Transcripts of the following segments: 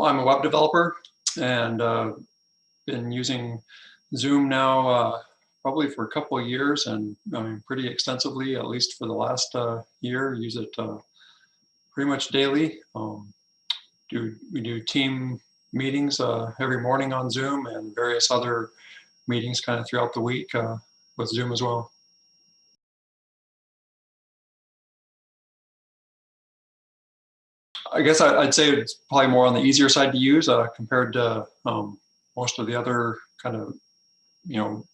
I'm a web developer and been using Zoom now probably for a couple of years, and I mean pretty extensively, at least for the last year. Use it pretty much daily. We do team meetings every morning on Zoom, and various other meetings kind of throughout the week with Zoom as well. I guess I'd say it's probably more on the easier side to use compared to most of the other kind of,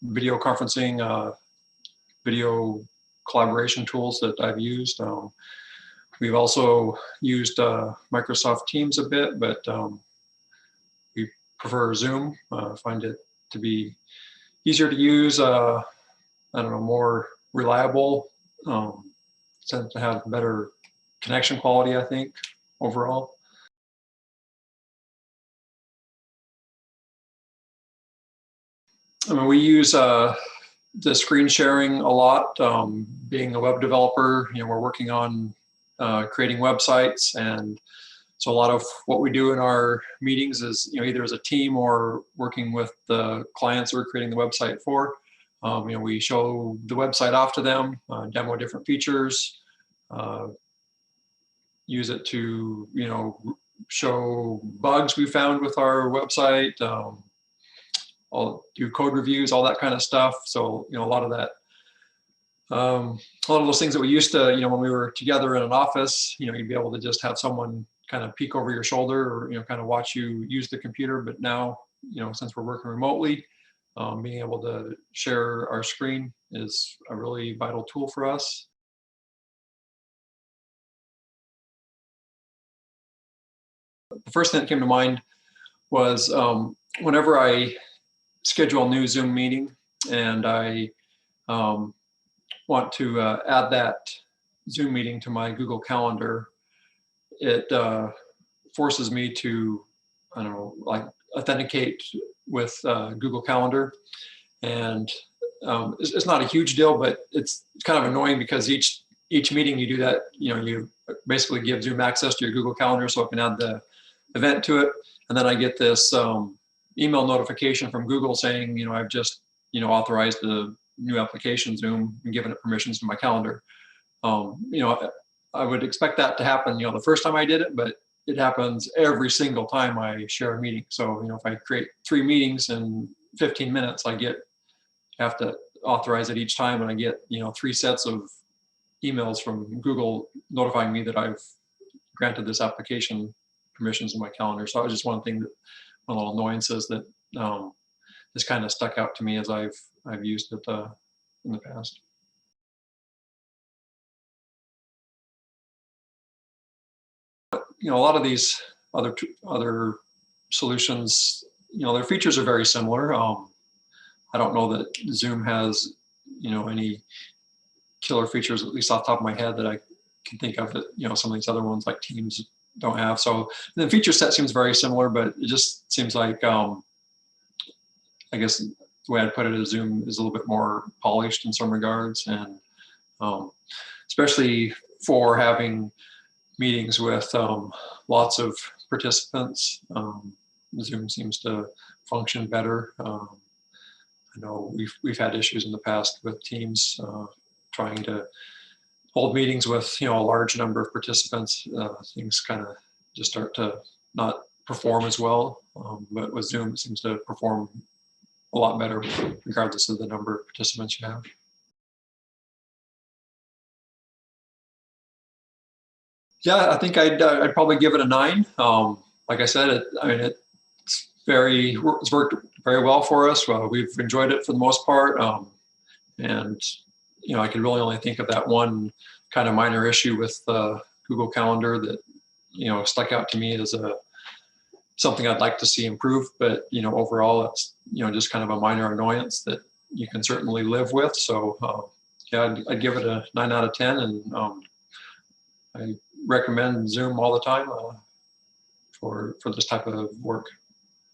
video conferencing, video collaboration tools that I've used. We've also used Microsoft Teams a bit, but we prefer Zoom. Find it to be easier to use, I don't know, more reliable, tend to have better connection quality, I think, overall. I mean, we use the screen sharing a lot. Being a web developer, we're working on creating websites, and so a lot of what we do in our meetings is, either as a team or working with the clients we're creating the website for. We show the website off to them, demo different features, use it to, show bugs we found with our website, I'll do code reviews, all that kind of stuff. So, a lot of that, a lot of those things that we used to, when we were together in an office, you'd be able to just have someone kind of peek over your shoulder or, kind of watch you use the computer. But now, since we're working remotely, being able to share our screen is a really vital tool for us. The first thing that came to mind was whenever I schedule a new Zoom meeting and I want to add that Zoom meeting to my Google Calendar, it forces me to, I don't know, like authenticate with Google Calendar. And it's not a huge deal, but it's kind of annoying because each meeting you do that, you basically give Zoom access to your Google Calendar so it can add the event to it. And then I get this email notification from Google saying, I've just, authorized the new application Zoom and given it permissions to my calendar. I would expect that to happen, the first time I did it, but it happens every single time I share a meeting. So, if I create 3 meetings in 15 minutes, I have to authorize it each time, and I get, 3 sets of emails from Google notifying me that I've granted this application permissions in my calendar. So that was just one little annoyances that has kind of stuck out to me as I've used it in the past. A lot of these other solutions, their features are very similar. I don't know that Zoom has, any killer features, at least off the top of my head, that I can think of that, some of these other ones like Teams don't have. So the feature set seems very similar, but it just seems like, I guess the way I'd put it is Zoom is a little bit more polished in some regards, and especially for having meetings with lots of participants, Zoom seems to function better. I know we've had issues in the past with Teams trying to hold meetings with a large number of participants. Things kind of just start to not perform as well. But with Zoom, it seems to perform a lot better regardless of the number of participants you have. Yeah, I think I'd probably give it a 9. Like I said, it's worked very well for us. We've enjoyed it for the most part, and I could really only think of that one kind of minor issue with Google Calendar that stuck out to me as something I'd like to see improved. But overall, it's just kind of a minor annoyance that you can certainly live with. So yeah, I'd give it a 9 out of 10, and I recommend Zoom all the time for this type of work.